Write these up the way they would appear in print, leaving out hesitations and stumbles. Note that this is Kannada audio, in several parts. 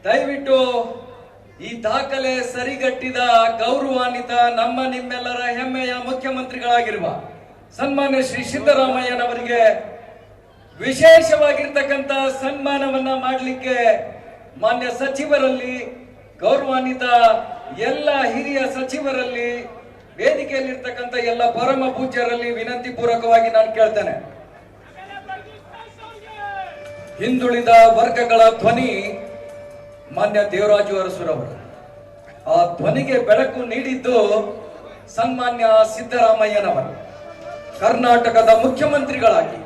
ದಯವಿಟ್ಟು ಈ ದಾಖಲೆ ಸರಿಗಟ್ಟಿದ ಗೌರವಾನ್ವಿತ ನಮ್ಮ ನಿಮ್ಮೆಲ್ಲರ ಹೆಮ್ಮೆಯ ಮುಖ್ಯಮಂತ್ರಿಗಳಾಗಿರುವ ಸನ್ಮಾನ್ಯ ಶ್ರೀ ಸಿದ್ದರಾಮಯ್ಯನವರಿಗೆ ವಿಶೇಷವಾಗಿರ್ತಕ್ಕಂಥ ಸನ್ಮಾನವನ್ನ ಮಾಡಲಿಕ್ಕೆ ಮಾನ್ಯ ಸಚಿವರಲ್ಲಿ, ಗೌರವಾನ್ವಿತ ಎಲ್ಲ ಹಿರಿಯ ಸಚಿವರಲ್ಲಿ, ವೇದಿಕೆಯಲ್ಲಿರ್ತಕ್ಕಂಥ ಎಲ್ಲ ಪರಮ ಪೂಜ್ಯರಲ್ಲಿ ವಿನಂತಿ ಪೂರ್ವಕವಾಗಿ ನಾನು ಕೇಳ್ತೇನೆ. ಹಿಂದುಳಿದ ವರ್ಗಗಳ ಧ್ವನಿ ಮಾನ್ಯ ದೇವರಾಜು ಅರಸುರವರು. ಆ ಧ್ವನಿಗೆ ಬೆಳಕು ನೀಡಿದ್ದು ಸನ್ಮಾನ್ಯ ಸಿದ್ದರಾಮಯ್ಯನವರು. ಕರ್ನಾಟಕದ ಮುಖ್ಯಮಂತ್ರಿಗಳಾಗಿ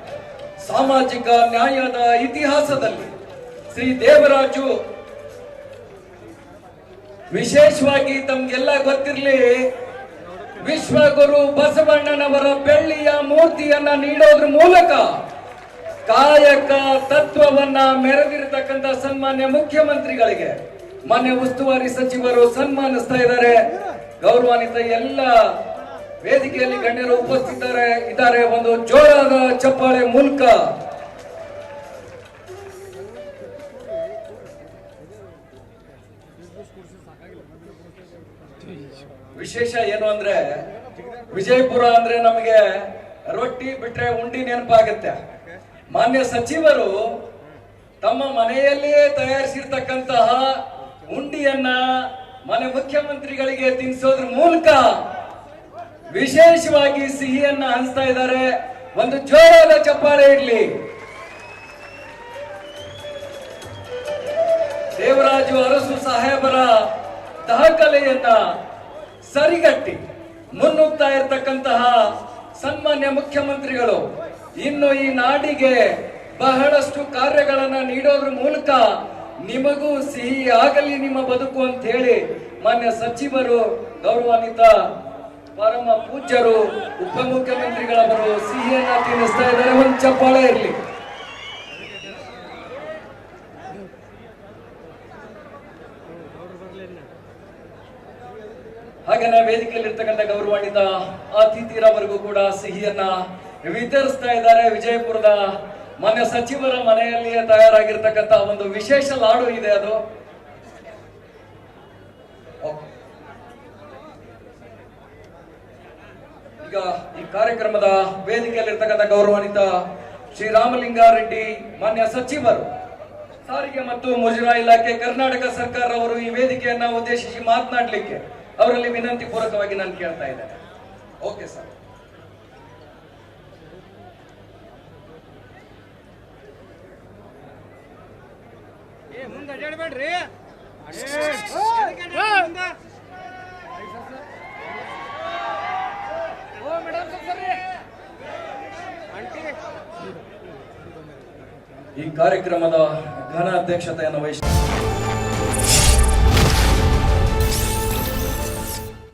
ಸಾಮಾಜಿಕ ನ್ಯಾಯದ ಇತಿಹಾಸದಲ್ಲಿ ಶ್ರೀ ದೇವರಾಜು, ವಿಶೇಷವಾಗಿ ತಮ್ಗೆಲ್ಲ ಗೊತ್ತಿರಲಿ, ವಿಶ್ವಗುರು ಬಸವಣ್ಣನವರ ಬೆಳ್ಳಿಯ ಮೂರ್ತಿಯನ್ನ ನೀಡೋದ್ರ ಮೂಲಕ ಕಾಯಕ ತತ್ವವನ್ನ ಮೆರೆದಿರತಕ್ಕಂತ ಸನ್ಮಾನ್ಯ ಮುಖ್ಯಮಂತ್ರಿಗಳಿಗೆ ಮಾನ್ಯ ಉಸ್ತುವಾರಿ ಸಚಿವರು ಸನ್ಮಾನಿಸ್ತಾ ಇದ್ದಾರೆ. ಗೌರವಾನ್ವಿತ ಎಲ್ಲ ವೇದಿಕೆಯಲ್ಲಿ ಗಣ್ಯರು ಉಪಸ್ಥಿತರಿದ್ದಾರೆ. ಒಂದು ಜೋರಾದ ಚಪ್ಪಾಳೆ ಮೂಲಕ ವಿಶೇಷ ಏನು ಅಂದ್ರೆ, ವಿಜಯಪುರ ಅಂದ್ರೆ ನಮಗೆ ರೊಟ್ಟಿ ಬಿಟ್ರೆ ಉಂಡಿ ನೆನಪಾಗುತ್ತೆ. ಮಾನ್ಯ ಸಚಿವರು ತಮ್ಮ ಮನೆಯಲ್ಲಿಯೇ ತಯಾರಿಸಿರ್ತಕ್ಕಂತಹ ಉಂಡಿಯನ್ನ ಮನೆ ಮುಖ್ಯಮಂತ್ರಿಗಳಿಗೆ ತಿನ್ನಿಸೋದ್ರ ಮೂಲಕ ವಿಶೇಷವಾಗಿ ಸಿಹಿಯನ್ನ ಹಂಚ್ತಾ ಇದ್ದಾರೆ. ಒಂದು ಜೋರಾದ ಚಪ್ಪಾಳೆ ಇರಲಿ. ದೇವರಾಜು ಅರಸು ಸಾಹೇಬರ ದಾಖಲೆಯನ್ನ ಸರಿಗಟ್ಟಿ ಮುನ್ನುಗ್ತಾ ಇರತಕ್ಕಂತಹ ಸನ್ಮಾನ್ಯ ಮುಖ್ಯಮಂತ್ರಿಗಳು ಇನ್ನು ಈ ನಾಡಿಗೆ ಬಹಳಷ್ಟು ಕಾರ್ಯಗಳನ್ನ ನೀಡೋದ್ರ ಮೂಲಕ ನಿಮಗೂ ಸಿಹಿ ಆಗಲಿ ನಿಮ್ಮ ಬದುಕು ಅಂತ ಹೇಳಿ ಮಾನ್ಯ ಸಚಿವರು, ಗೌರವಾನ್ವಿತ ಪರಮ ಪೂಜ್ಯರು, ಉಪಮುಖ್ಯಮಂತ್ರಿಗಳವರು ಸಿಹಿಯನ್ನ ತಿನ್ನಿಸ್ತಾ ಇದ್ದಾರೆ. ಒಂದು ಚಪ್ಪಾಳೆ ಇರಲಿ. ಹಾಗೇನೆ ವೇದಿಕೆಯಲ್ಲಿರ್ತಕ್ಕಂಥ ಗೌರವಾನ್ವಿತ ಅತಿಥಿರವರೆಗೂ ಕೂಡ ಸಿಹಿಯನ್ನ ವಿತರಿಸ್ತಾ ಇದ್ದಾರೆ. ವಿಜಯಪುರದ ಮಾನ್ಯ ಸಚಿವರ ಮನೆಯಲ್ಲಿಯೇ ತಯಾರಾಗಿರ್ತಕ್ಕಂಥ ಒಂದು ವಿಶೇಷ ಲಾಡು ಇದೆ. ಅದು ಈಗ ಈ ಕಾರ್ಯಕ್ರಮದ ವೇದಿಕೆಯಲ್ಲಿರ್ತಕ್ಕಂಥ ಗೌರವಾನ್ವಿತ ಶ್ರೀರಾಮಲಿಂಗಾರೆಡ್ಡಿ ಮಾನ್ಯ ಸಚಿವರು, ಸಾರಿಗೆ ಮತ್ತು ಮುಜರಾಯಿ ಇಲಾಖೆ, ಕರ್ನಾಟಕ ಸರ್ಕಾರ ಅವರು ಈ ವೇದಿಕೆಯನ್ನ ಉದ್ದೇಶಿಸಿ ಮಾತನಾಡಲಿಕ್ಕೆ ಅವರಲ್ಲಿ ವಿನಂತಿ ಪೂರ್ವಕವಾಗಿ ನಾನು ಕೇಳ್ತಾ ಇದ್ದೇನೆ. Okay sir. ಈ ಕಾರ್ಯಕ್ರಮದ ಘನ ಅಧ್ಯಕ್ಷತೆಯನ್ನು ವಹಿಸಿ